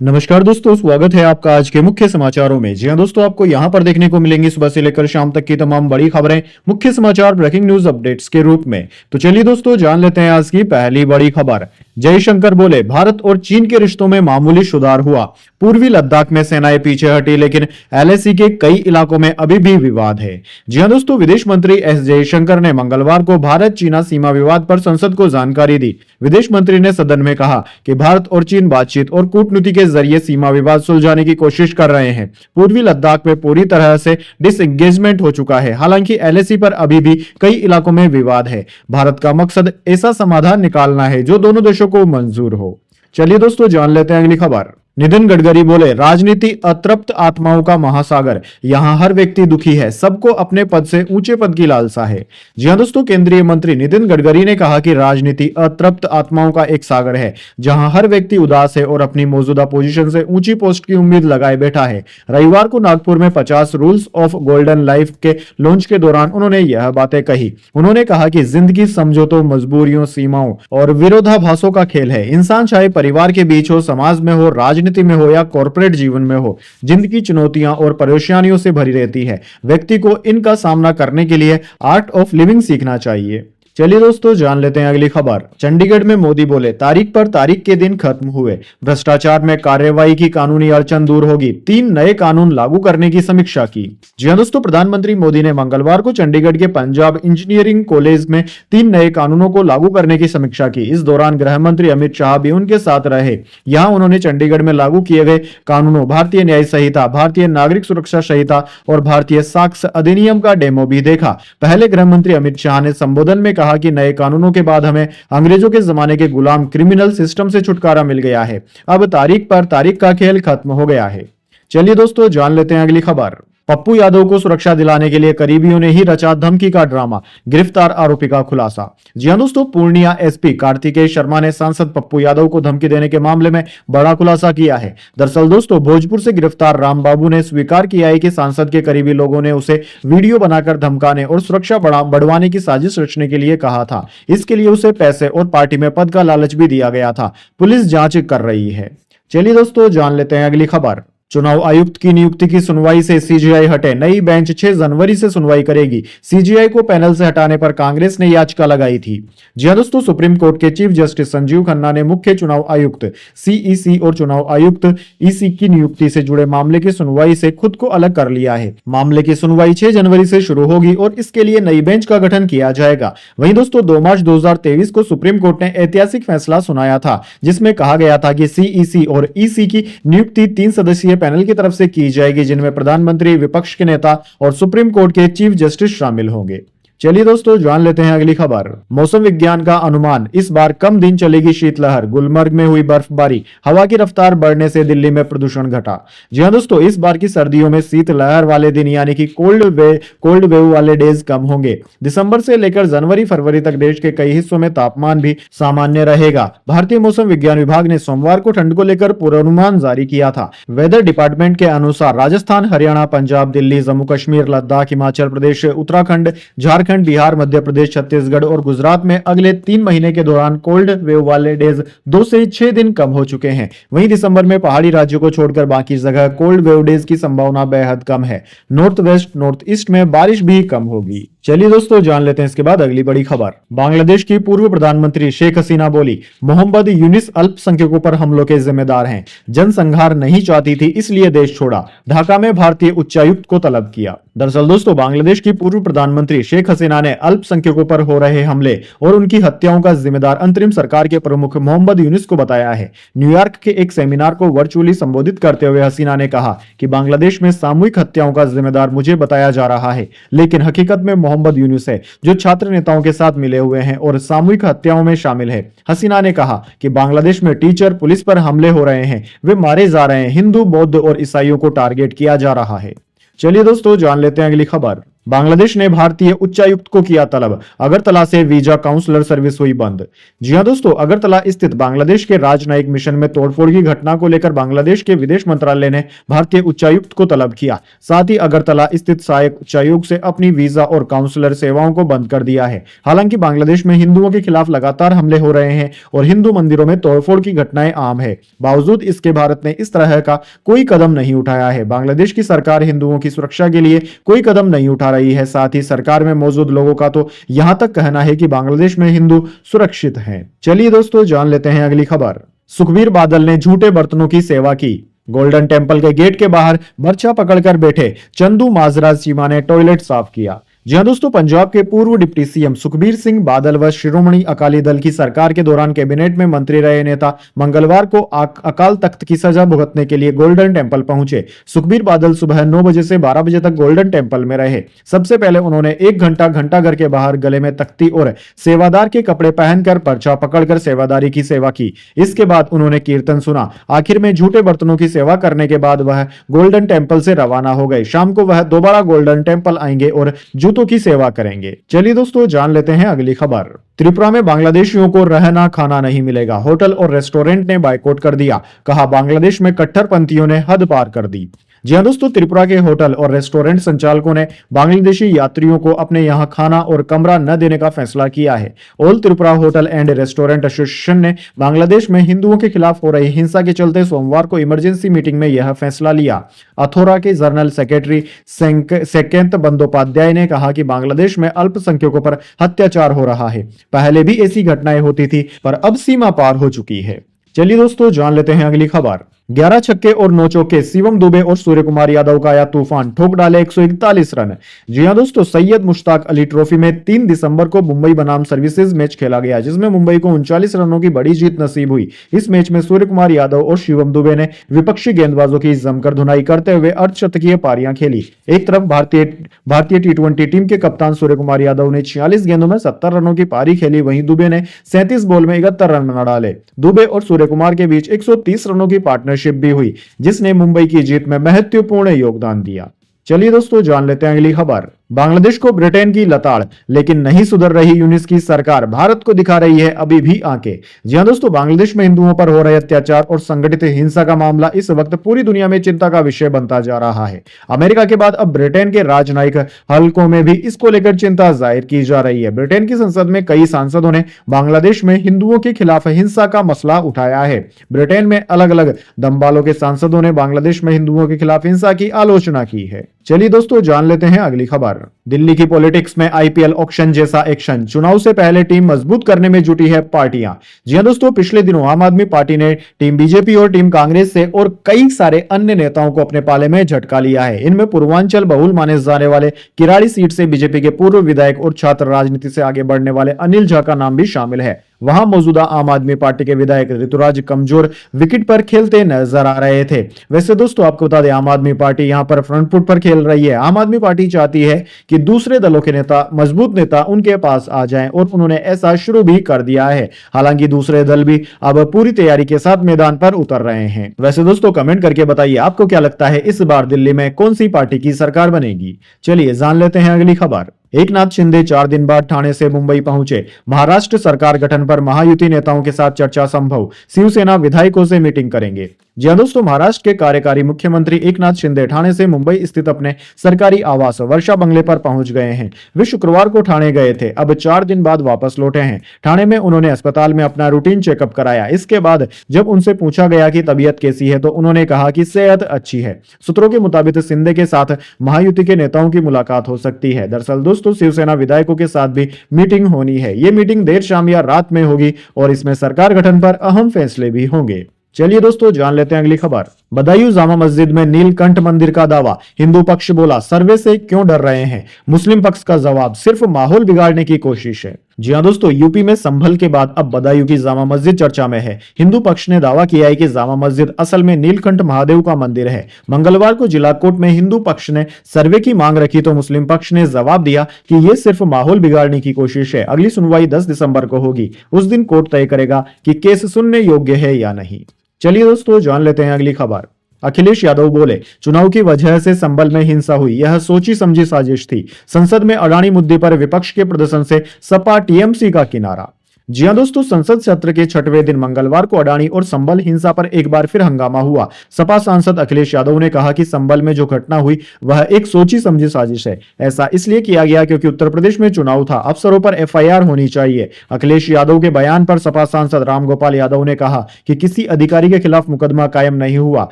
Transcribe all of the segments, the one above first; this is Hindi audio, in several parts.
नमस्कार दोस्तों, स्वागत है आपका आज के मुख्य समाचारों में। जी हां दोस्तों, आपको यहां पर देखने को मिलेंगी सुबह से लेकर शाम तक की तमाम बड़ी खबरें मुख्य समाचार ब्रेकिंग न्यूज अपडेट्स के रूप में। तो चलिए दोस्तों, जान लेते हैं आज की पहली बड़ी खबर। जयशंकर बोले, भारत और चीन के रिश्तों में मामूली सुधार हुआ। पूर्वी लद्दाख में सेनाएं पीछे हटी, लेकिन एलएसी के कई इलाकों में अभी भी विवाद है। जी हां दोस्तों, विदेश मंत्री एस जयशंकर ने मंगलवार को भारत चीना सीमा विवाद पर संसद को जानकारी दी। विदेश मंत्री ने सदन में कहा कि भारत और चीन बातचीत और कूटनीति के जरिए सीमा विवाद सुलझाने की कोशिश कर रहे हैं। पूर्वी लद्दाख में पूरी तरह से डिसएंगेजमेंट हो चुका है। हालांकि एलएसी पर अभी भी कई इलाकों में विवाद है। भारत का मकसद ऐसा समाधान निकालना है जो दोनों देशों को मंजूर हो। चलिए दोस्तों, जान लेते हैं अगली खबर। नितिन गडकरी बोले, राजनीति अतृप्त आत्माओं का महासागर, यहां हर व्यक्ति दुखी है, सबको अपने पद से ऊंचे पद की लालसा है। जी हां दोस्तों, केंद्रीय मंत्री नितिन गडकरी ने कहा कि राजनीति अतृप्त आत्माओं का एक सागर है, जहां हर व्यक्ति उदास है और अपनी मौजूदा पोजीशन से ऊंची पोस्ट की उम्मीद लगाए बैठा है। रविवार को नागपुर में 50 रूल्स ऑफ गोल्डन लाइफ के लॉन्च के दौरान उन्होंने यह बातें कही। उन्होंने कहा कि जिंदगी समझौतों, मजबूरियों, सीमाओं और विरोधाभासों का खेल है। इंसान चाहे परिवार के बीच हो, समाज में हो, राजनीति में हो या कॉर्पोरेट जीवन में हो, जिंदगी चुनौतियां और परेशानियों से भरी रहती है। व्यक्ति को इनका सामना करने के लिए आर्ट ऑफ लिविंग सीखना चाहिए। चलिए दोस्तों, जान लेते हैं अगली खबर। चंडीगढ़ में मोदी बोले, तारीख पर तारीख के दिन खत्म हुए, भ्रष्टाचार में कार्रवाई की कानूनी अड़चन दूर होगी, 3 नए कानून लागू करने की समीक्षा की। जी हां दोस्तों, प्रधानमंत्री मोदी ने मंगलवार को चंडीगढ़ के पंजाब इंजीनियरिंग कॉलेज में 3 नए कानूनों को लागू करने की समीक्षा की। इस दौरान गृह मंत्री अमित शाह भी उनके साथ रहे। यहाँ उन्होंने चंडीगढ़ में लागू किए गए कानूनों, भारतीय न्याय संहिता, भारतीय नागरिक सुरक्षा संहिता और भारतीय साक्ष्य अधिनियम का डेमो भी देखा। पहले गृह मंत्री अमित शाह ने संबोधन में कहा कि नए कानूनों के बाद हमें अंग्रेजों के जमाने के गुलाम क्रिमिनल सिस्टम से छुटकारा मिल गया है। अब तारीख पर तारीख का खेल खत्म हो गया है। चलिए दोस्तों, जान लेते हैं अगली खबर। पप्पू यादव को सुरक्षा दिलाने के लिए करीबियों ने ही रचा धमकी का ड्रामा, गिरफ्तार आरोपी का खुलासा। जी हां दोस्तों, पूर्णिया एसपी कार्तिकेय शर्मा ने सांसद पप्पू यादव को धमकी देने के मामले में बड़ा खुलासा किया है। दरअसल दोस्तों, भोजपुर से गिरफ्तार रामबाबू ने स्वीकार किया है कि सांसद के करीबी लोगों ने उसे वीडियो बनाकर धमकाने और सुरक्षा बढ़वाने की साजिश रचने के लिए कहा था। इसके लिए उसे पैसे और पार्टी में पद का लालच भी दिया गया था। पुलिस जांच कर रही है। चलिए दोस्तों, जान लेते हैं अगली खबर। चुनाव आयुक्त की नियुक्ति की सुनवाई से सीजीआई हटे, नई बेंच 6 जनवरी से सुनवाई करेगी। सीजीआई को पैनल से हटाने पर कांग्रेस ने याचिका लगाई थी। जी हां दोस्तों, सुप्रीम कोर्ट के चीफ जस्टिस संजीव खन्ना ने मुख्य चुनाव आयुक्त सीईसी और चुनाव आयुक्त ईसी की नियुक्ति से जुड़े मामले की सुनवाई से खुद को अलग कर लिया है। मामले की सुनवाई 6 जनवरी से शुरू होगी और इसके लिए नई बेंच का गठन किया जाएगा। वहीं दोस्तों, 2 मार्च 2023 को सुप्रीम कोर्ट ने ऐतिहासिक फैसला सुनाया था, जिसमें कहा गया था कि सीईसी और ईसी की नियुक्ति 3 सदस्यीय पैनल की तरफ से की जाएगी, जिनमें प्रधानमंत्री, विपक्ष के नेता और सुप्रीम कोर्ट के चीफ जस्टिस शामिल होंगे। चलिए दोस्तों, जान लेते हैं अगली खबर। मौसम विज्ञान का अनुमान, इस बार कम दिन चलेगी शीतलहर, गुलमर्ग में हुई बर्फबारी, हवा की रफ्तार बढ़ने से दिल्ली में प्रदूषण घटा। जी हां दोस्तों, इस बार की सर्दियों में शीतलहर वाले दिन यानी कि कोल्ड वेव वाले डेज कम होंगे। दिसंबर से लेकर जनवरी फरवरी तक देश के कई हिस्सों में तापमान भी सामान्य रहेगा। भारतीय मौसम विज्ञान विभाग ने सोमवार को ठंड को लेकर पूर्वानुमान जारी किया था। वेदर डिपार्टमेंट के अनुसार राजस्थान, हरियाणा, पंजाब, दिल्ली, जम्मू कश्मीर, लद्दाख, हिमाचल प्रदेश, उत्तराखंड, झारखंड, बिहार, मध्य प्रदेश, छत्तीसगढ़ और गुजरात में अगले 3 महीने के दौरान कोल्ड वेव वाले डेज 2 से 6 दिन कम हो चुके हैं। वहीं दिसंबर में पहाड़ी राज्यों को छोड़कर बाकी जगह कोल्ड वेव डेज की संभावना बेहद कम है। नॉर्थ वेस्ट, नॉर्थ ईस्ट में बारिश भी कम होगी। चलिए दोस्तों, जान लेते हैं इसके बाद अगली बड़ी खबर। बांग्लादेश की पूर्व प्रधानमंत्री शेख हसीना बोली, मोहम्मद यूनिस अल्पसंख्यकों पर हमलों के जिम्मेदार हैं, जनसंहार नहीं चाहती थी इसलिए देश छोड़ा, ढाका में भारतीय उच्चायुक्त को तलब किया। दरअसल दोस्तों, बांग्लादेश की पूर्व प्रधानमंत्री शेख हसीना ने अल्पसंख्यकों पर हो रहे हमले और उनकी हत्याओं का जिम्मेदार अंतरिम सरकार के प्रमुख मोहम्मद यूनिस को बताया है। न्यूयॉर्क के एक सेमिनार को वर्चुअली संबोधित करते हुए हसीना ने कहा कि बांग्लादेश में सामूहिक हत्याओं का जिम्मेदार मुझे बताया जा रहा है, लेकिन हकीकत में मोहम्मद यूनुस है, जो छात्र नेताओं के साथ मिले हुए हैं और सामूहिक हत्याओं में शामिल है। हसीना ने कहा कि बांग्लादेश में टीचर, पुलिस पर हमले हो रहे हैं, वे मारे जा रहे हैं, हिंदू, बौद्ध और ईसाइयों को टारगेट किया जा रहा है। चलिए दोस्तों, जान लेते हैं अगली खबर। बांग्लादेश ने भारतीय उच्चायुक्त को किया तलब, अगरतला से वीजा काउंसलर सर्विस हुई बंद। जी हां दोस्तों, अगरतला स्थित बांग्लादेश के राजनयिक मिशन में तोड़फोड़ की घटना को लेकर बांग्लादेश के विदेश मंत्रालय ने भारतीय उच्चायुक्त को तलब किया। साथ ही अगरतला स्थित सहायक उच्चायुक्त से अपनी वीजा और काउंसलर सेवाओं को बंद कर दिया है। हालांकि बांग्लादेश में हिंदुओं के खिलाफ लगातार हमले हो रहे हैं और हिंदू मंदिरों में तोड़फोड़ की घटनाएं आम है। बावजूद इसके भारत ने इस तरह का कोई कदम नहीं उठाया है। बांग्लादेश की सरकार हिंदुओं की सुरक्षा के लिए कोई कदम नहीं उठा रही है। साथ ही सरकार में मौजूद लोगों का तो यहां तक कहना है कि बांग्लादेश में हिंदू सुरक्षित हैं। चलिए दोस्तों, जान लेते हैं अगली खबर। सुखबीर बादल ने झूठे बर्तनों की सेवा की। गोल्डन टेम्पल के गेट के बाहर बर्छा पकड़कर बैठे चंदू माजरा चीमा ने टॉयलेट साफ किया। जी हां दोस्तों, पंजाब के पूर्व डिप्टी सीएम सुखबीर सिंह बादल व शिरोमणि अकाली दल की सरकार के दौरान कैबिनेट में मंत्री रहे नेता मंगलवार को अकाल तख्त की सजा भुगतने के लिए गोल्डन टेम्पल पहुंचे। सुखबीर बादल सुबह 9 बजे से 12 बजे तक गोल्डन टेम्पल में रहे। सबसे पहले उन्होंने 1 घंटा घंटाघर के बाहर गले में तख्ती और सेवादार के कपड़े पहनकर पर्चा पकड़कर सेवादारी की सेवा की। इसके बाद उन्होंने कीर्तन सुना। आखिर में झूठे बर्तनों की सेवा करने के बाद वह गोल्डन टेम्पल से रवाना हो गए। शाम को वह दोबारा गोल्डन टेम्पल आएंगे और जूतों की सेवा करेंगे। चलिए दोस्तों, जान लेते हैं अगली खबर। त्रिपुरा में बांग्लादेशियों को रहना खाना नहीं मिलेगा। होटल और रेस्टोरेंट ने बायकॉट कर दिया। कहा, बांग्लादेश में कट्टरपंथियों ने हद पार कर दी। जी हां दोस्तों, त्रिपुरा के होटल और रेस्टोरेंट संचालकों ने बांग्लादेशी यात्रियों को अपने यहां खाना और कमरा न देने का फैसला किया है। All Tripura hotel and restaurant association ने बांग्लादेश में हिंदुओं के खिलाफ हो रही हिंसा के चलते सोमवार को इमरजेंसी मीटिंग में यह फैसला लिया। अथोरा के जनरल सेक्रेटरी सेकेंत बंदोपाध्याय ने कहा कि बांग्लादेश में अल्पसंख्यकों पर अत्याचार हो रहा है। पहले भी ऐसी घटनाएं होती थी, पर अब सीमा पार हो चुकी है। चलिए दोस्तों, जान लेते हैं अगली खबर। 11 छक्के और 9 चौके, शिवम दुबे और सूर्य कुमार यादव का आया तूफान, ठोक डाले 141 रन। जी हां दोस्तों, सैयद मुश्ताक अली ट्रॉफी में 3 दिसंबर को मुंबई बनाम सर्विसेज मैच खेला गया, जिसमें मुंबई को 39 रनों की बड़ी जीत नसीब हुई। इस मैच में सूर्य कुमार यादव और शिवम दुबे ने विपक्षी गेंदबाजों की जमकर धुनाई करते हुए अर्धशतकीय पारियां खेली। एक तरफ भारतीय टी20 टीम के कप्तान सूर्य कुमार यादव ने 46 गेंदों में 70 रनों की पारी खेली। वहीं दुबे ने 37 बॉल में 71 रन बना डाले। दुबे और सूर्य कुमार के बीच 130 रनों की पार्टनरशिप भी हुई, जिसने मुंबई की जीत में महत्वपूर्ण योगदान दिया। चलिए दोस्तों, जान लेते हैं अगली खबर। बांग्लादेश को ब्रिटेन की लताड़, लेकिन नहीं सुधर रही यूनिस की सरकार, भारत को दिखा रही है अभी भी आंखें। जी हां दोस्तों, बांग्लादेश में हिंदुओं पर हो रहे अत्याचार और संगठित हिंसा का मामला इस वक्त पूरी दुनिया में चिंता का विषय बनता जा रहा है। अमेरिका के बाद अब ब्रिटेन के राजनयिक हलकों में भी इसको लेकर चिंता जाहिर की जा रही है। ब्रिटेन की संसद में कई सांसदों ने बांग्लादेश में हिंदुओं के खिलाफ हिंसा का मसला उठाया है। ब्रिटेन में अलग अलग दमबालों के सांसदों ने बांग्लादेश में हिंदुओं के खिलाफ हिंसा की आलोचना की है। चलिए दोस्तों, जान लेते हैं अगली खबर। दिल्ली की पॉलिटिक्स में आईपीएल ऑक्शन जैसा एक्शन, चुनाव से पहले टीम मजबूत करने में जुटी है पार्टियां। जी हां दोस्तों, पिछले दिनों आम आदमी पार्टी ने टीम बीजेपी और टीम कांग्रेस से और कई सारे अन्य नेताओं को अपने पाले में झटका लिया है। इनमें पूर्वांचल बहुल माने जाने वाले किराड़ी सीट से बीजेपी के पूर्व विधायक और छात्र राजनीति से आगे बढ़ने वाले अनिल झा का नाम भी शामिल है। वहां मौजूदा आम आदमी पार्टी के विधायक ऋतुराज कमजोर विकेट पर खेलते नजर आ रहे थे। वैसे दोस्तों, आपको बता दें, आम आदमी पार्टी यहां पर फ्रंट फुट पर खेल रही है। आम आदमी पार्टी चाहती है कि दूसरे दलों के नेता, मजबूत नेता उनके पास आ जाएं, और उन्होंने ऐसा शुरू भी कर दिया है। हालांकि दूसरे दल भी अब पूरी तैयारी के साथ मैदान पर उतर रहे हैं। वैसे दोस्तों, कमेंट करके बताइए आपको क्या लगता है, इस बार दिल्ली में कौन सी पार्टी की सरकार बनेगी। चलिए जान लेते हैं अगली खबर। एकनाथ शिंदे 4 दिन बाद ठाणे से मुंबई पहुंचे। महाराष्ट्र सरकार गठन पर महायुति नेताओं के साथ चर्चा संभव, शिवसेना विधायकों से मीटिंग करेंगे। जी हां दोस्तों, महाराष्ट्र के कार्यकारी मुख्यमंत्री एकनाथ शिंदे ठाणे से मुंबई स्थित अपने सरकारी आवास वर्षा बंगले पर पहुंच गए हैं। वे शुक्रवार को ठाणे गए थे, अब 4 दिन बाद वापस लौटे हैं। ठाणे में उन्होंने अस्पताल में अपना रूटीन चेकअप कराया। इसके बाद जब उनसे पूछा गया कि तबीयत कैसी है, तो उन्होंने कहा कि सेहत अच्छी है। सूत्रों के मुताबिक शिंदे के साथ महायुति के नेताओं की मुलाकात हो सकती है। दरअसल दोस्तों, शिवसेना विधायकों के साथ भी मीटिंग होनी है। ये मीटिंग देर शाम या रात में होगी और इसमें सरकार गठन पर अहम फैसले भी होंगे। चलिए दोस्तों, जान लेते हैं अगली खबर। बदायूं जामा मस्जिद में नीलकंठ मंदिर का दावा, हिंदू पक्ष बोला सर्वे से क्यों डर रहे हैं। मुस्लिम पक्ष का जवाब, सिर्फ माहौल बिगाड़ने की कोशिश है। जी हां दोस्तों, यूपी में संभल के बाद अब बदायूं की जामा मस्जिद चर्चा में है। हिंदू पक्ष ने दावा किया है कि जामा मस्जिद असल में नीलकंठ महादेव का मंदिर है। मंगलवार को जिला कोर्ट में हिंदू पक्ष ने सर्वे की मांग रखी तो मुस्लिम पक्ष ने जवाब दिया कि यह सिर्फ माहौल बिगाड़ने की कोशिश है। अगली सुनवाई 10 दिसंबर को होगी। उस दिन कोर्ट तय करेगा कि केस सुनने योग्य है या नहीं। चलिए दोस्तों, जान लेते हैं अगली खबर। अखिलेश यादव बोले, चुनाव की वजह से संभल में हिंसा हुई, यह सोची समझी साजिश थी। संसद में अडानी मुद्दे पर विपक्ष के प्रदर्शन से सपा टीएमसी का किनारा। जी हां दोस्तों, संसद सत्र के 6वें दिन मंगलवार को अडानी और संभल हिंसा पर एक बार फिर हंगामा हुआ। सपा सांसद अखिलेश यादव ने कहा कि संभल में जो घटना हुई वह एक सोची समझी साजिश है। ऐसा इसलिए किया गया क्योंकि उत्तर प्रदेश में चुनाव था, अफसरों पर एफआईआर होनी चाहिए। अखिलेश यादव के बयान पर सपा सांसद रामगोपाल यादव ने कहा कि किसी अधिकारी के खिलाफ मुकदमा कायम नहीं हुआ,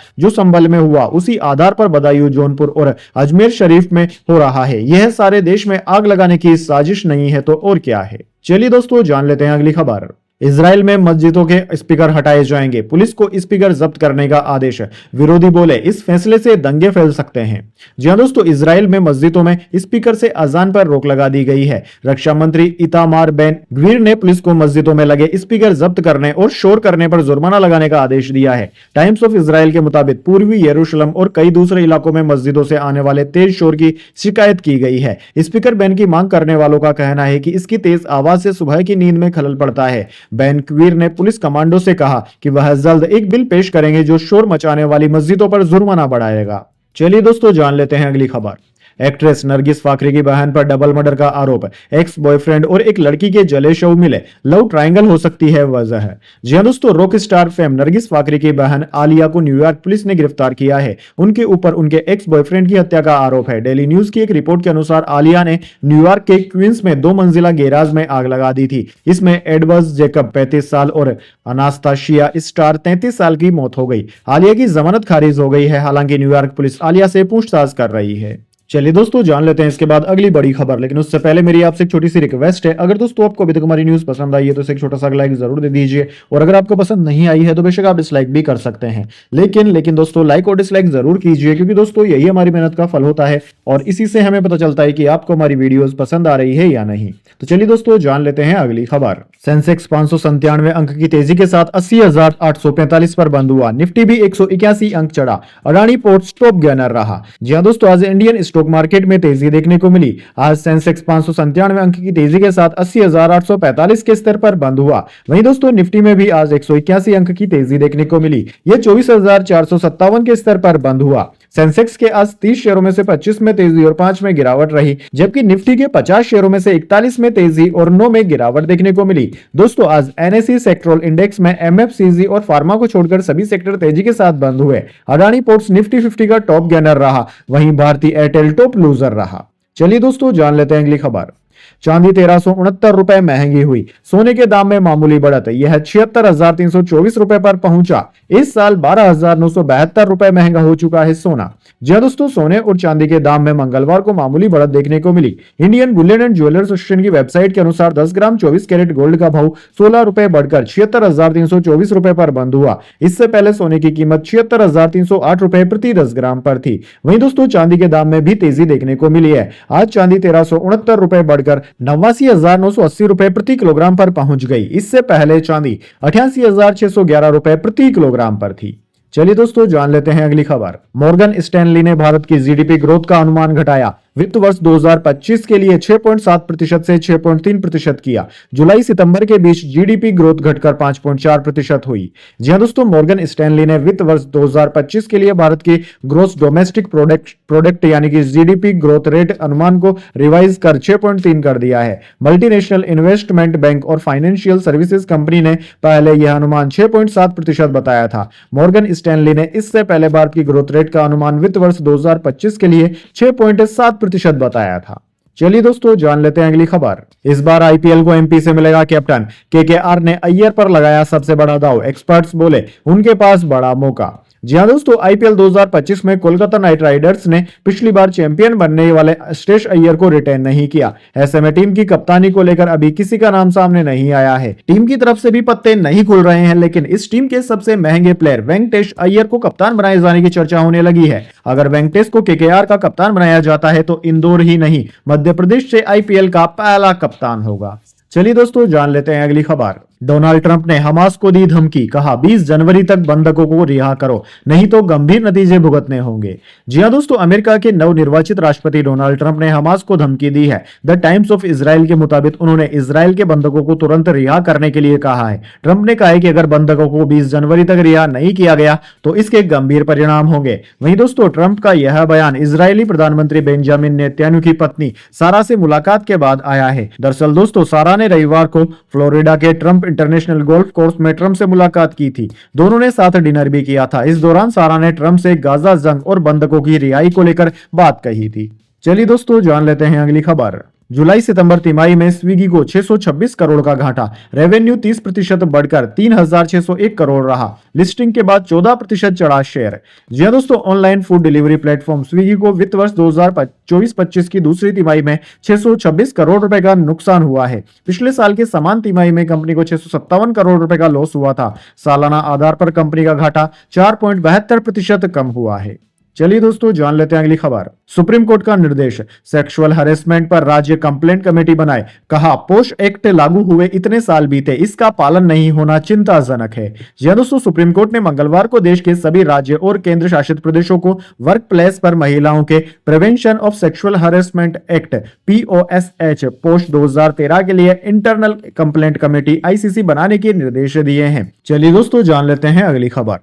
जो संभल में हुआ उसी आधार पर बदायूं, जौनपुर और अजमेर शरीफ में हो रहा है। यह सारे देश में आग लगाने की साजिश नहीं है तो और क्या है। चलिए दोस्तों, जान लेते हैं अगली खबर। इजराइल में मस्जिदों के स्पीकर हटाए जाएंगे, पुलिस को स्पीकर जब्त करने का आदेश। विरोधी बोले, इस फैसले से दंगे फैल सकते हैं। जी हां दोस्तों, इजराइल में मस्जिदों में स्पीकर से अजान पर रोक लगा दी गई है। रक्षा मंत्री इतामार बेन ग्वीर ने पुलिस को मस्जिदों में लगे स्पीकर जब्त करने और शोर करने पर जुर्माना लगाने का आदेश दिया है। टाइम्स ऑफ इजराइल के मुताबिक पूर्वी यरूशलेम और कई दूसरे इलाकों में मस्जिदों से आने वाले तेज शोर की शिकायत की गई है। स्पीकर बैन की मांग करने वालों का कहना है कि इसकी तेज आवाज से सुबह की नींद में खलल पड़ता है। बैन क्वीर ने पुलिस कमांडो से कहा कि वह जल्द एक बिल पेश करेंगे जो शोर मचाने वाली मस्जिदों पर जुर्माना बढ़ाएगा। चलिए दोस्तों, जान लेते हैं अगली खबर। एक्ट्रेस नरगिस फाकरी की बहन पर डबल मर्डर का आरोप, एक्स बॉयफ्रेंड और एक लड़की के जले शव मिले, लव ट्रायंगल हो सकती है वजह। जी हां दोस्तों, rock star fame Nargis Fakhri की बहन आलिया को न्यूयॉर्क पुलिस ने गिरफ्तार किया है। उनके ऊपर उनके एक्स बॉयफ्रेंड की हत्या का आरोप है। डेली न्यूज की एक रिपोर्ट के अनुसार आलिया ने न्यूयॉर्क के क्वींस में 2 मंजिला गैराज में आग लगा दी थी। इसमें एडवर्ड जेकब 35 साल और अनास्ताशिया स्टार 33 साल की मौत हो गई। आलिया की जमानत खारिज हो गई है। हालांकि न्यूयॉर्क पुलिस आलिया से पूछताछ कर रही है। चलिए दोस्तों, जान लेते हैं इसके बाद अगली बड़ी खबर। लेकिन उससे पहले मेरी आपसे एक छोटी सी रिक्वेस्ट है, अगर दोस्तों आपको अभी तक हमारी न्यूज पसंद आई है तो इसे एक छोटा सा लाइक जरूर दे दीजिए, और अगर आपको पसंद नहीं आई है तो बेशक आप डिसलाइक भी कर सकते हैं। लेकिन दोस्तों, लाइक और डिसलाइक जरूर कीजिए, क्योंकि दोस्तों यही हमारी मेहनत का फल होता है और इसी से हमें पता चलता है कि आपको हमारी वीडियोस पसंद आ रही है या नहीं। तो चलिए दोस्तों, जान लेते हैं अगली खबर। सेंसेक्स 597 अंक की तेजी के साथ 80,845 पर बंद हुआ। निफ्टी भी 181 अंक चढ़ा। अडानी पोर्ट्स टॉप गेनर रहा। जी हां दोस्तों, आज इंडियन स्टॉक मार्केट में तेजी देखने को मिली। आज सेंसेक्स 597 अंक की तेजी के साथ 80,845 के स्तर पर बंद हुआ। वहीं दोस्तों, निफ्टी में भी आज 181 अंक की तेजी देखने को मिली। यह 24,457 के स्तर पर बंद हुआ। सेंसेक्स के आज 30 शेयरों में से 25 में तेजी और 5 में गिरावट रही, जबकि निफ्टी के 50 शेयरों में से 41 में तेजी और 9 में गिरावट देखने को मिली। दोस्तों, आज एनएसई सेक्टरल इंडेक्स में एमएफसीजी और फार्मा को छोड़कर सभी सेक्टर तेजी के साथ बंद हुए। अडानी पोर्ट्स निफ्टी 50 का टॉप गेनर रहा, वहीं भारतीय एयरटेल टॉप लूजर रहा। चलिए दोस्तों, जान लेते हैं अगली खबर। चांदी 1369 रुपए महंगी हुई। सोने के दाम में मामूली बढ़त, यह 76,324 रुपए पर पहुंचा। इस साल 12,972 रुपए महंगा हो चुका है सोना। जी दोस्तों, सोने और चांदी के दाम में मंगलवार को मामूली बढ़त देखने को मिली। Indian bullion and jewellers association की वेबसाइट के अनुसार 10 ग्राम 24 कैरेट गोल्ड का भाव 16 रुपए बढ़कर 76,324 रुपए पर बंद हुआ। इससे पहले सोने की कीमत 76,308 रुपए प्रति 10 ग्राम पर थी। वहीं दोस्तों, चांदी के दाम में भी तेजी देखने को मिली है। आज चांदी 1369 रुपए बढ़कर 89,980 रुपए प्रति किलोग्राम पर पहुंच गई। इससे पहले चांदी 88,611 रुपए प्रति किलोग्राम पर थी। चलिए दोस्तों, जान लेते हैं अगली खबर। मॉर्गन स्टैनली ने भारत की जीडीपी ग्रोथ का अनुमान घटाया। वित्त वर्ष 2025 के लिए 6.7% से 6.3% किया। जुलाई सितंबर के बीच जीडीपी ग्रोथ घटकर 5.4% हुई। जी हां दोस्तों, मॉर्गन स्टैनली ने वित्त वर्ष 2025 के लिए भारत की ग्रोस डोमेस्टिक प्रोडक्ट यानी कि जीडीपी ग्रोथ रेट अनुमान को रिवाइज कर 6.3 कर दिया है। मल्टीनेशनल इन्वेस्टमेंट बैंक और फाइनेंशियल सर्विसेज कंपनी ने पहले यह अनुमान 6.7% बताया था। मॉर्गन स्टैनली ने इससे पहले भारत की ग्रोथ रेट का अनुमान वित्त वर्ष 2025 के लिए 6.7% बताया था। चलिए दोस्तों, जान लेते हैं अगली खबर। इस बार आईपीएल को एमपी से मिलेगा कैप्टन। केकेआर ने अय्यर पर लगाया सबसे बड़ा दांव। एक्सपर्ट्स बोले उनके पास बड़ा मौका। जी हां दोस्तों, आईपीएल 2025 में कोलकाता नाइट राइडर्स ने पिछली बार चैंपियन बनने वाले श्रेयस अय्यर को रिटेन नहीं किया। ऐसे में टीम की कप्तानी को लेकर अभी किसी का नाम सामने नहीं आया है। टीम की तरफ से भी पत्ते नहीं खुल रहे हैं, लेकिन इस टीम के सबसे महंगे प्लेयर वेंकटेश अय्यर को कप्तान बनाए जाने की चर्चा होने लगी है। अगर वेंकटेश को केकेआर का कप्तान बनाया जाता है तो इंदौर ही नहीं, मध्य प्रदेश से आईपीएल का पहला कप्तान होगा। चलिए दोस्तों, जान लेते हैं अगली खबर। डोनाल्ड ट्रंप ने हमास को दी धमकी, कहा 20 जनवरी तक बंधकों को रिहा करो, नहीं तो गंभीर नतीजे भुगतने होंगे। जी हां दोस्तों, अमेरिका के नवनिर्वाचित राष्ट्रपति डोनाल्ड ट्रंप ने हमास को धमकी दी है। द टाइम्स ऑफ इजराइल के मुताबिक उन्होंने इजराइल के बंधकों को तुरंत रिहा करने के लिए कहा है। ट्रंप ने कहा है कि अगर बंधकों को 20 जनवरी तक रिहा नहीं किया गया तो इसके गंभीर परिणाम होंगे। वहीं दोस्तों, ट्रंप का यह बयान इजरायली प्रधानमंत्री बेंजामिन नेतन्याहू की पत्नी सारा से मुलाकात के बाद आया है। दरअसल दोस्तों, सारा ने रविवार को फ्लोरिडा के ट्रंप इंटरनेशनल गोल्फ कोर्स में ट्रंप से मुलाकात की थी। दोनों ने साथ डिनर भी किया था। इस दौरान सारा ने ट्रंप से गाजा जंग और बंधकों की रिहाई को लेकर बात कही थी। चलिए दोस्तों, जान लेते हैं अगली खबर। जुलाई सितंबर तिमाही में स्विगी को 626 करोड़ का घाटा, रेवेन्यू 30% बढ़कर 3601 करोड़ रहा। लिस्टिंग के बाद 14% चढ़ा शेयर। जी हां दोस्तों, online food delivery platform Swiggy को वित्त वर्ष 2024-25 की दूसरी तिमाही में 626 करोड़ रुपए का नुकसान हुआ है। पिछले साल के समान तिमाही में कंपनी को 657 करोड़ रुपए का लॉस हुआ था। सालाना आधार पर कंपनी का घाटा 4.72% कम हुआ है। चलिए दोस्तों, जान लेते हैं अगली खबर। सुप्रीम कोर्ट का निर्देश, सेक्सुअल हैरेसमेंट पर राज्य कंप्लेंट कमेटी बनाए। कहा, पोश एक्ट लागू हुए इतने साल बीते, इसका पालन नहीं होना चिंताजनक है। जी हां दोस्तों, सुप्रीम कोर्ट ने मंगलवार को देश के सभी राज्य और केंद्र शासित प्रदेशों को वर्क प्लेस पर महिलाओं के prevention of sexual harassment act POSH post 2013 के लिए इंटरनल कंप्लेंट कमेटी ICC बनाने के निर्देश दिए हैं। चलिए दोस्तों, जान लेते हैं अगली खबर।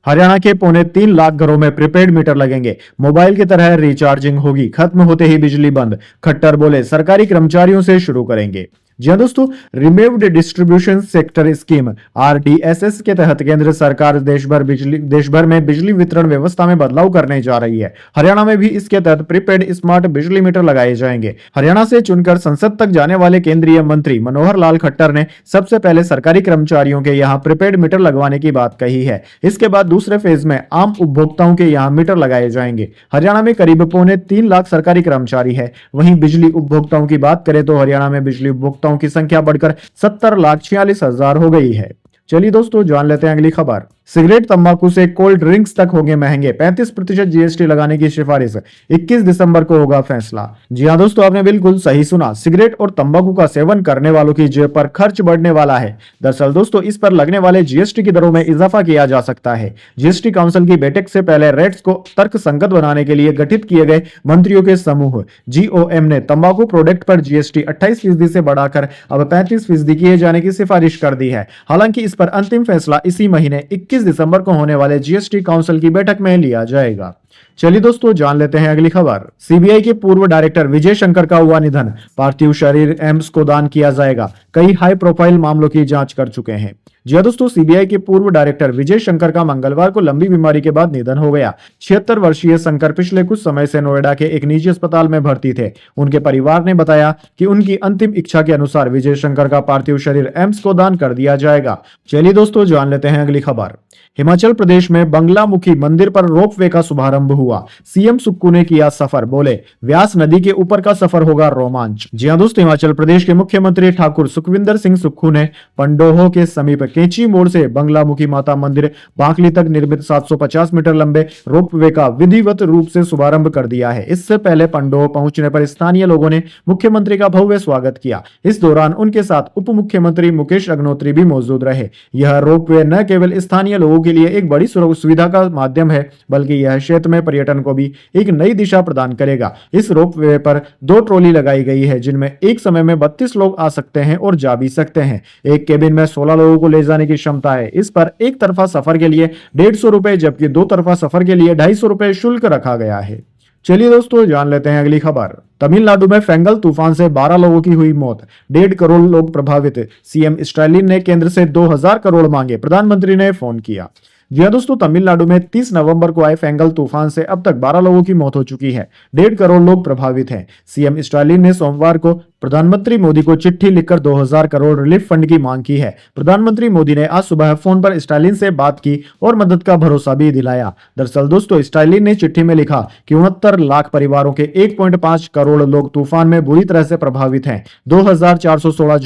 हरियाणा के 3.25 लाख घरों में प्रीपेड मीटर लगेंगे, मोबाइल की तरह रिचार्जिंग होगी, खत्म होते ही बिजली बंद। खट्टर बोले, सरकारी कर्मचारियों से शुरू करेंगे। जी हां दोस्तों, removed distribution sector scheme RDSS के तहत केंद्र सरकार देश भर में बिजली वितरण व्यवस्था में बदलाव करने जा रही है। हरियाणा में भी इसके तहत प्रीपेड स्मार्ट बिजली मीटर लगाए जाएंगे। हरियाणा से चुनकर संसद तक जाने वाले केंद्रीय मंत्री मनोहर लाल खट्टर ने सबसे पहले सरकारी कर्मचारियों के यहाँ प्रीपेड मीटर लगवाने की बात कही है। इसके बाद दूसरे फेज में आम उपभोक्ताओं के यहाँ मीटर लगाए जाएंगे। हरियाणा में करीब 3.25 लाख सरकारी कर्मचारी है। वहीं बिजली उपभोक्ताओं की बात करें तो हरियाणा में बिजली उपभोक्ताओं की संख्या बढ़कर 70,46,000 हो गई है। चलिए दोस्तों, जान लेते हैं अगली खबर। सिगरेट तंबाकू से कोल्ड ड्रिंक्स तक होंगे महंगे, 35% GST लगाने की सिफारिश, 21 दिसंबर को होगा फैसला। जी हां दोस्तों, आपने बिल्कुल सही सुना, सिगरेट और तंबाकू का सेवन करने वालों की जेब पर खर्च बढ़ने वाला है। दरअसल दोस्तों, इस पर लगने वाले GST की दरों में इजाफा किया जा सकता है। GST काउंसिल की बैठक से पहले रेट्स को तर्कसंगत बनाने के लिए गठित किए गए मंत्रियों के समूह GOM ने तंबाकू प्रोडक्ट पर GST 28% से बढ़ाकर अब 35% किए जाने की सिफारिश कर दी है। हालांकि इस पर अंतिम फैसला इसी महीने 21 दिसंबर को होने वाले GST काउंसिल की बैठक में लिया जाएगा। चलिए दोस्तों, जान लेते हैं अगली खबर। CBI के पूर्व डायरेक्टर विजय शंकर का हुआ निधन, पार्थिव शरीर एम्स को दान किया जाएगा। कई हाई प्रोफाइल मामलों की जांच कर चुके हैं। जी हां दोस्तों, CBI के पूर्व डायरेक्टर विजय शंकर का मंगलवार को लंबी बीमारी के बाद निधन हो गया। 76 वर्षीय शंकर पिछले कुछ समय से नोएडा के एक निजी अस्पताल में भर्ती थे। उनके परिवार ने बताया कि उनकी अंतिम इच्छा के अनुसार विजय शंकर का पार्थिव शरीर एम्स को दान कर दिया जाएगा। चलिए दोस्तों, जान लेते हैं अगली खबर। हिमाचल प्रदेश में बंगलामुखी मंदिर पर रोपवे का शुभारंभ हुआ। CM सुक्खू ने किया सफर, बोले व्यास नदी के ऊपर का सफर होगा रोमांच। जी हां दोस्तों, हिमाचल प्रदेश के मुख्यमंत्री ठाकुर सुखविंदर सिंह सुक्खू ने पंडोह के समीप केची मोड़ से बंगलामुखी माता मंदिर बांकली तक निर्मित 750 मीटर लंबे रोपवे का विधिवत रूप से शुभारंभ कर दिया है। इससे पहले पंडोह पहुंचने पर स्थानीय लोगों ने मुख्यमंत्री का भव्य स्वागत किया। इस दौरान उनके साथ उप मुख्यमंत्री मुकेश अग्निहोत्री भी मौजूद रहे। यह रोपवे न केवल स्थानीय लोगों के लिए एक बड़ी सुविधा का माध्यम है, बल्कि यह क्षेत्र में पर्यटन को भी एक नई दिशा प्रदान करेगा। इस रोपवे पर 2 ट्रॉली लगाई गई है, जिनमें एक समय में 32 लोग आ सकते हैं और जा भी सकते हैं। एक केबिन में 16 लोगों को ले जाने की क्षमता है। इस पर एक तरफा सफर के लिए 150 रुपए, जबकि 2 तरफा सफर के लिए 250 रुपए शुल्क रखा गया है। चलिए दोस्तों, जान लेते हैं अगली खबर। तमिलनाडु में फेंगल तूफान से 12 लोगों की हुई मौत, 1.5 करोड़ लोग प्रभावित। CM स्टालिन ने केंद्र से 2000 करोड़ मांगे, प्रधानमंत्री ने फोन किया। जी हां दोस्तों, तमिलनाडु में 30 नवंबर को आए फेंगल तूफान से अब तक 12 लोगों की मौत हो चुकी है। 1.5 करोड़ लोग प्रभावित हैं। CM स्टालिन ने सोमवार को प्रधानमंत्री मोदी को चिट्ठी लिखकर 2000 करोड़ रिलीफ फंड की मांग की है। प्रधानमंत्री मोदी ने आज सुबह फोन पर स्टालिन से बात की और मदद का भरोसा भी दिलाया। दरअसल दोस्तों, स्टालिन ने चिट्ठी में लिखा कि 69 लाख परिवारों के 1.5 करोड़ लोग तूफान में बुरी तरह से प्रभावित हैं। 2416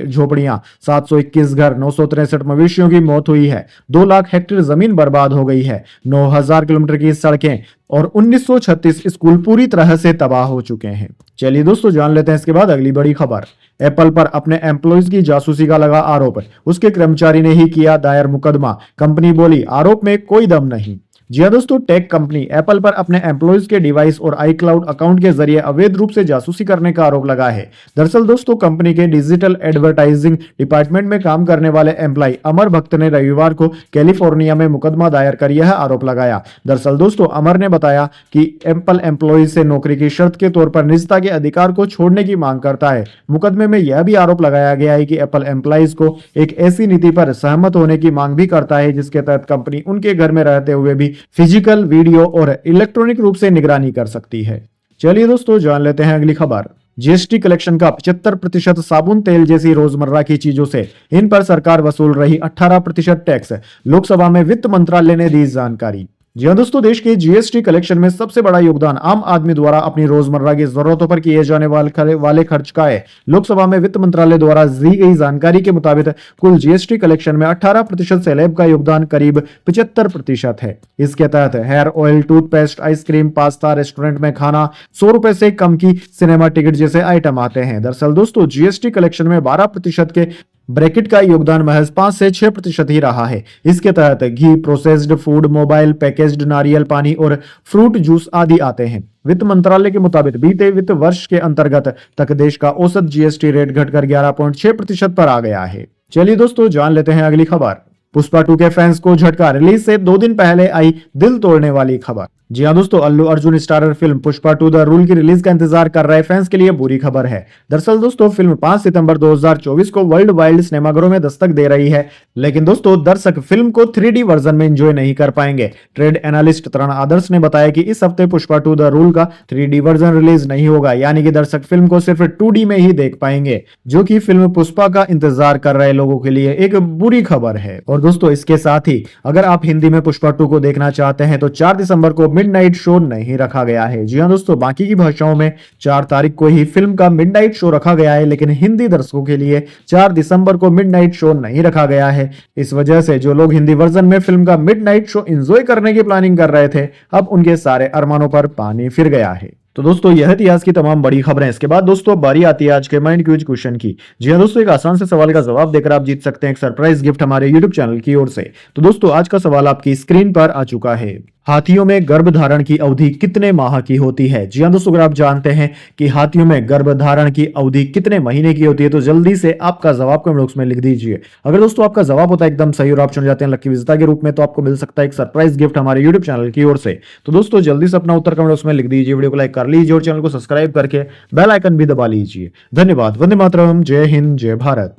झोपड़ियां, 721 घर, 963 मवेशियों की मौत हुई है। 2 लाख हेक्टेयर जमीन बर्बाद हो गई है। 9000 किलोमीटर की सड़कें और 1936 स्कूल पूरी तरह से तबाह हो चुके हैं। चलिए दोस्तों, जान लेते हैं इसके बाद अगली बड़ी खबर। एप्पल पर अपने एम्प्लॉयज की जासूसी का लगा आरोप, उसके कर्मचारी ने ही किया दायर मुकदमा, कंपनी बोली आरोप में कोई दम नहीं। जी हाँ दोस्तों, टेक कंपनी एप्पल पर अपने एम्प्लॉयज के डिवाइस और iCloud अकाउंट के जरिए अवैध रूप से जासूसी करने का आरोप लगा है। दरअसल दोस्तों, कंपनी के डिजिटल एडवर्टाइजिंग डिपार्टमेंट में काम करने वाले एम्प्लॉय अमर भक्त ने रविवार को कैलिफोर्निया में मुकदमा दायर कर यह आरोप लगाया। दरअसल दोस्तों, अमर ने बताया कि एप्पल एम्प्लॉयज से नौकरी की शर्त के तौर पर निजता के अधिकार को छोड़ने की मांग करता है। मुकदमे में यह भी आरोप लगाया गया है कि एप्पल एम्प्लॉयज को एक ऐसी नीति पर सहमत होने की मांग भी करता है जिसके तहत कंपनी उनके घर में रहते हुए भी फिजिकल, वीडियो और इलेक्ट्रॉनिक रूप से निगरानी कर सकती है। चलिए दोस्तों, जान लेते हैं अगली खबर। जीएसटी कलेक्शन का 75% साबुन तेल जैसी रोजमर्रा की चीजों से इन पर सरकार वसूल रही 18% टैक्स, लोकसभा में वित्त मंत्रालय ने दी जानकारी। जी हाँ दोस्तों, देश के जीएसटी कलेक्शन में सबसे बड़ा योगदान आम आदमी द्वारा अपनी रोजमर्रा की जरूरतों पर किए जाने वाले खर्च का है। लोकसभा में वित्त मंत्रालय द्वारा दी गई जानकारी के मुताबिक कुल जीएसटी कलेक्शन में 18% स्लैब का योगदान करीब 75% है। इसके तहत hair oil, toothpaste, ice cream, pasta, restaurant में खाना, 100 रुपए से कम की सिनेमा टिकट जैसे आइटम आते हैं। दरअसल दोस्तों, जीएसटी कलेक्शन में 12% के ब्रैकेट का योगदान महज 5 से 6% ही रहा है। इसके तहत घी, प्रोसेस्ड फूड, मोबाइल, पैकेज्ड नारियल पानी और फ्रूट जूस आदि आते हैं। वित्त मंत्रालय के मुताबिक बीते वित्त वर्ष के अंतर्गत तक देश का औसत जीएसटी रेट घटकर 11.6% पर आ गया है। चलिए दोस्तों, जान लेते हैं अगली खबर। पुष्पा 2 के फैंस को झटका, रिलीज से 2 दिन पहले आई दिल तोड़ने वाली खबर। जी हाँ दोस्तों, Allu Arjun starrer film Pushpa 2 the rule की रिलीज का इंतजार कर रहे फैंस के लिए बुरी खबर है। दरअसल दोस्तों, फिल्म 5 सितंबर 2024 को वर्ल्ड वाइड सिनेमाघरों में दस्तक दे रही है, लेकिन दोस्तों दर्शक फिल्म को 3D वर्जन में एंजॉय नहीं कर पाएंगे। ट्रेड एनालिस्ट तरण आदर्श ने बताया कि इस हफ्ते पुष्पा 2 द रूल का 3D वर्जन रिलीज नहीं होगा, यानी कि दर्शक फिल्म को सिर्फ 2D में ही देख पाएंगे, जो कि फिल्म पुष्पा का इंतजार कर रहे लोगों के लिए एक बुरी खबर है। और दोस्तों, इसके साथ ही अगर आप हिंदी में पुष्पा 2 को देखना चाहते हैं तो 4 दिसंबर को मिडनाइट शो नहीं रखा गया है। जी हाँ दोस्तों, बाकी की भाषाओं में 4 तारीख को ही फिल्म का मिडनाइट शो रखा गया है, लेकिन हिंदी दर्शकों के लिए 4 दिसंबर को मिडनाइट शो नहीं रखा गया है। इस वजह से जो लोग हिंदी वर्जन में फिल्म का मिडनाइट शो एंजॉय करने की प्लानिंग कर रहे थे, अब उनके सारे अरमानों पर पानी फिर गया है। तो दोस्तों, यह थी आज की तमाम बड़ी खबरें। इसके बाद दोस्तों अब बारी आती है आज के माइंड क्विज क्वेश्चन की। जी हाँ दोस्तों, एक आसान से सवाल का जवाब देकर आप जीत सकते हैं एक सरप्राइज गिफ्ट हमारे यूट्यूब चैनल की ओर से। तो दोस्तों, आज का सवाल आपकी स्क्रीन पर आ चुका है। हाथियों में गर्भधारण की अवधि कितने माह की होती है? जी हाँ दोस्तों, अगर आप जानते हैं कि हाथियों में गर्भधारण की अवधि कितने महीने की होती है तो जल्दी से आपका जवाब कमेंट बॉक्स में लिख दीजिए। अगर दोस्तों आपका जवाब होता है एकदम सही और आप चुन जाते हैं लकी विजेता के रूप में, तो आपको मिल सकता है एक सरप्राइज गिफ्ट हमारे यूट्यूब चैनल की ओर से। तो दोस्तों जल्दी से अपना उत्तर कमेंट बॉक्स में लिख दीजिए, वीडियो को लाइक कर लीजिए और चैनल को सब्सक्राइब करके बेल आइकन भी दबा लीजिए। धन्यवाद। वंदे मातरम। जय हिंद, जय भारत।